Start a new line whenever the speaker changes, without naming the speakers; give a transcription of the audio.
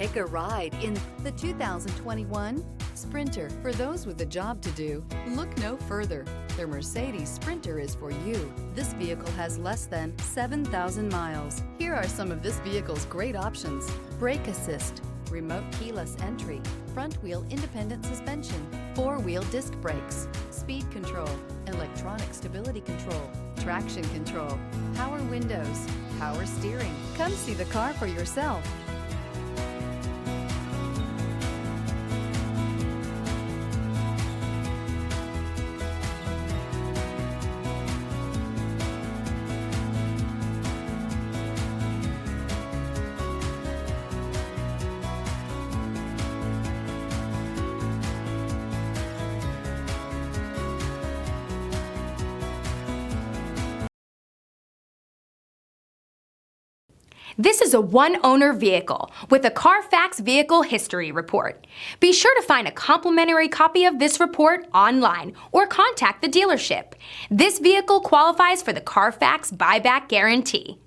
Take a ride in the 2021 Sprinter. For those with a job to do, look no further. The Mercedes Sprinter is for you. This vehicle has less than 7,000 miles. Here are some of this vehicle's great options: brake assist, remote keyless entry, front wheel independent suspension, four-wheel disc brakes, speed control, electronic stability control, traction control, power windows, power steering. Come see the car for yourself.
This is a one-owner vehicle with a CarFax Vehicle History Report. Be sure to find a complimentary copy of this report online or contact the dealership. This vehicle qualifies for the CarFax Buyback Guarantee.